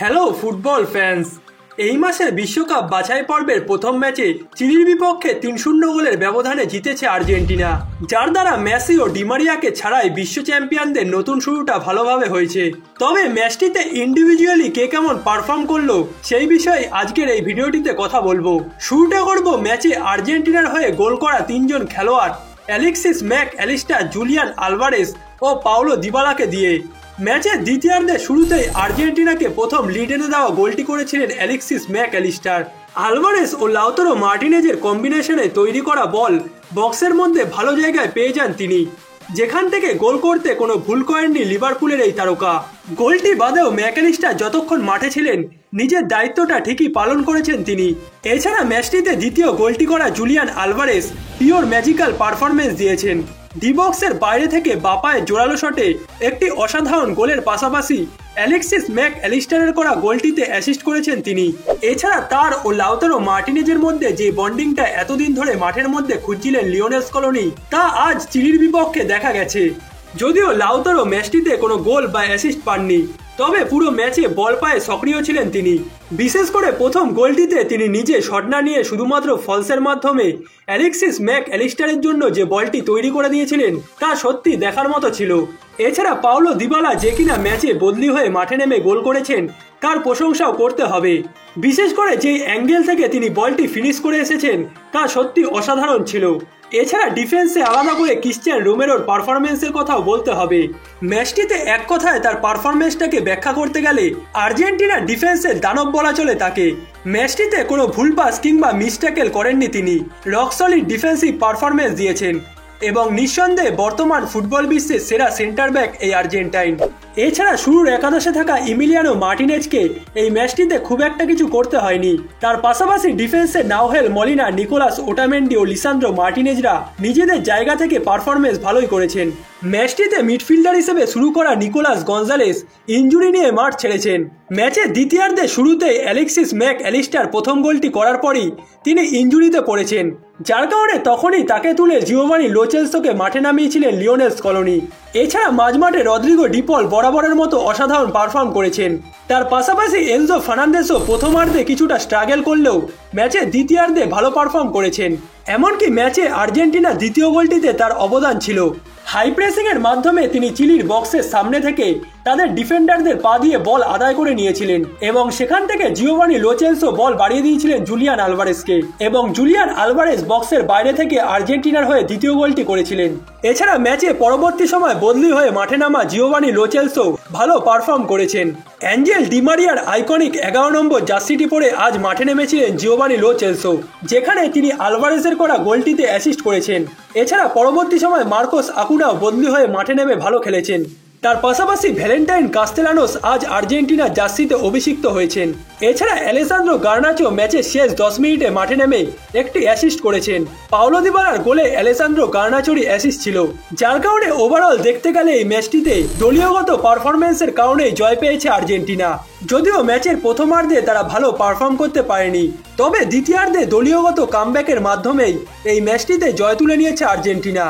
Hello football fans. এই মাসের বিশ্বকাপ বাছাই পর্বের প্রথম ম্যাচে চিলির বিপক্ষে ৩-০ গোলের ব্যবধানে জিতেছে আর্জেন্টিনা, যার দ্বারা মেসি ও ডিমারিয়াকে ছাড়াই বিশ্ব চ্যাম্পিয়নদের নতুন শুরুটা ভালোভাবে হয়েছে। তবে ম্যাচটিতে ইন্ডিভিজুয়ালি কে কেমন পারফর্ম করলো সেই বিষয়ে আজকের এই ভিডিওটিতে কথা বলবো। শুরুটা করব ম্যাচে আর্জেন্টিনার হয়ে গোল করা তিনজন খেলোয়াড় Alexis Mac Allister, Julian Alvarez ও পাওলো দিবালাকে দিয়ে। ম্যাচের দ্বিতীয়ার্ধের শুরুতেই আর্জেন্টিনাকে প্রথম লিড এনে দেওয়া গোলটি করেছিলেন অ্যালেক্সিস ম্যাক অ্যালিস্টার। আলভারেজ ও লাউতারো মার্টিনেজের কম্বিনেশনে তৈরি করা বল বক্সের মধ্যে ভালো জায়গায় পেয়ে যান তিনি, যেখান থেকে গোল করতে কোনো ভুল করেননি লিভারপুলের এই তারকা। গোলটি বাদেও ম্যাক অ্যালিস্টার যতক্ষণ মাঠে ছিলেন নিজের দায়িত্বটা ঠিকই পালন করেছেন তিনি। এছাড়া ম্যাচটিতে দ্বিতীয় গোলটি করা Julian Alvarez pure magical performance দিয়েছেন। ডি বক্সের বাইরে থেকে বাপায় জোরালো শটে একটি অসাধারণ গোলের পাশাপাশি অ্যালেক্সিস ম্যাক অ্যালিস্টারের করা গোলটিতে অ্যাসিস্ট করেছেন তিনি। এছাড়া তার ও লাউতারো মার্টিনেজের মধ্যে যে বন্ডিংটা এতদিন ধরে মাঠের মধ্যে খুঁজছিলেন লিওনেল স্কলোনি, তা আজ চিলির বিপক্ষে দেখা গেছে। যদিও লাউতারো ম্যাচটিতে কোনো গোল বা অ্যাসিস্ট পাননি, তবে পুরো ম্যাচে বল পায়ে সক্রিয় ছিলেন তিনি। বিশেষ করে প্রথম গোলটিতে তিনি নিজে শট না নিয়ে শুধুমাত্র ফলসের মাধ্যমে অ্যালেক্সিস ম্যাক অ্যালিস্টারের জন্য যে বলটি তৈরি করে দিয়েছিলেন তা সত্যি দেখার মতো ছিল। এছাড়া পাওলো দিবালা, যে কিনা ম্যাচে বদলি হয়ে মাঠে নেমে গোল করেছেন, তার প্রশংসাও করতে হবে। বিশেষ করে যে অ্যাঙ্গেল থেকে তিনি বলটি ফিনিশ করে এসেছেন তা সত্যি অসাধারণ ছিল। এছাড়া ডিফেন্সে আলাদা করে ক্রিশ্চিয়ান রোমেরোর পারফরমেন্সের কথাও বলতে হবে। ম্যাচটিতে এক কথায় তার পারফরমেন্সটাকে ব্যাখ্যা করতে গেলে আর্জেন্টিনা ডিফেন্সের দানব বলা চলে তাকে। ম্যাচটিতে কোনো ভুল পাস কিংবা মিসট্যাকেল করেননি তিনি, রক সলিড ডিফেন্সিভ পারফরমেন্স দিয়েছেন এবং নিঃসন্দেহে বর্তমান ফুটবল বিশ্বের সেরা সেন্টার ব্যাক এই আর্জেন্টাইন। এছাড়া শুরুর একাদশে থাকা ইমিলিয়ানো মার্টিনেজকে এই ম্যাচটিতে খুব একটা কিছু করতে হয়নি। তার পাশাপাশি ডিফেন্সে নাওহেল মলিনা, নিকোলাস ওটামেন্ডি ও লিসান্দ্রো মার্টিনেজরা নিজেদের জায়গা থেকে পারফরমেন্স ভালোই করেছেন। ম্যাচটিতে মিডফিল্ডার হিসেবে শুরু করা নিকোলাস গঞ্জালেস ইনজুরি নিয়ে মাঠ ছেড়েছেন। ম্যাচের দ্বিতীয়ার্ধে শুরুতেই অ্যালেক্সিস ম্যাক অ্যালিস্টার প্রথম গোলটি করার পরই তিনি ইনজুরিতে পড়েছেন, যার কারণে তখনই তাকে তুলে জিওভানি লো চেলসোকে মাঠে নামিয়েছিলেন লিওনেল স্কলোনি। এছাড়া মাঝমাঠে রদ্রিগো ডি পল বরাবরের মতো অসাধারণ পারফর্ম করেছেন। তার পাশাপাশি এনজো ফার্নান্দেসও প্রথমার্ধে কিছুটা স্ট্রাগল করলেও ম্যাচের দ্বিতীয়ার্ধে ভালো পারফর্ম করেছেন। এমনকি ম্যাচে আর্জেন্টিনা দ্বিতীয় গোলটিতে তার অবদান ছিল। হাই প্রেসিং এর মাধ্যমে তিনি চিলির বক্সের সামনে থেকে তাদের ডিফেন্ডারদের পা দিয়ে বল আদায় করে নিয়েছিলেন এবং সেখান থেকে জিওভানি লো চেলসো বল বাড়িয়ে দিয়েছিলেন জুলিয়ান আলভারেজকে এবং জুলিয়ান আলভারেজ বক্সের বাইরে থেকে আর্জেন্টিনার হয়ে দ্বিতীয় গোলটি করেছিলেন। এছাড়া ম্যাচে পরবর্তী সময় বদলি হয়ে মাঠে নামা জিওভানি লো চেলসো ভালো পারফর্ম করেছেন। অ্যাঞ্জেল ডিমারিয়ার আইকনিক 11 নম্বর জার্সিটি পরে আজ মাঠে নেমেছিলেন জিওভানি লো চেলসো, যেখানে তিনি আলভারেজের করা গোলটিতে অ্যাসিস্ট করেছেন। এছাড়া পরবর্তী সময় মার্কোস আকুনাও বদলি হয়ে মাঠে নেমে ভালো খেলেছেন। তার পাশাপাশি ভ্যালেন্টাইন কাস্তেলানোস আজ আর্জেন্টিনার জার্সিতে অভিষিক্ত হয়েছেন। এছাড়া অ্যালেসান্দ্রো গার্নাচো ম্যাচের শেষ 10 মিনিটে মাঠে নেমে একটি অ্যাসিস্ট করেছেন। পাওলো দিবালার গোলে অ্যালেসান্দ্রো গার্নাচোরই অ্যাসিস্ট ছিল, যার কারণে ওভারঅল দেখতে গেলে এই ম্যাচটিতে দলীয়গত পারফরমেন্সের কারণেই জয় পেয়েছে আর্জেন্টিনা। যদিও ম্যাচের প্রথমার্ধে তারা ভালো পারফর্ম করতে পারেনি, তবে দ্বিতীয়ার্ধে দলীয়গত কামব্যাকের মাধ্যমেই এই ম্যাচটিতে জয় তুলে নিয়েছে আর্জেন্টিনা।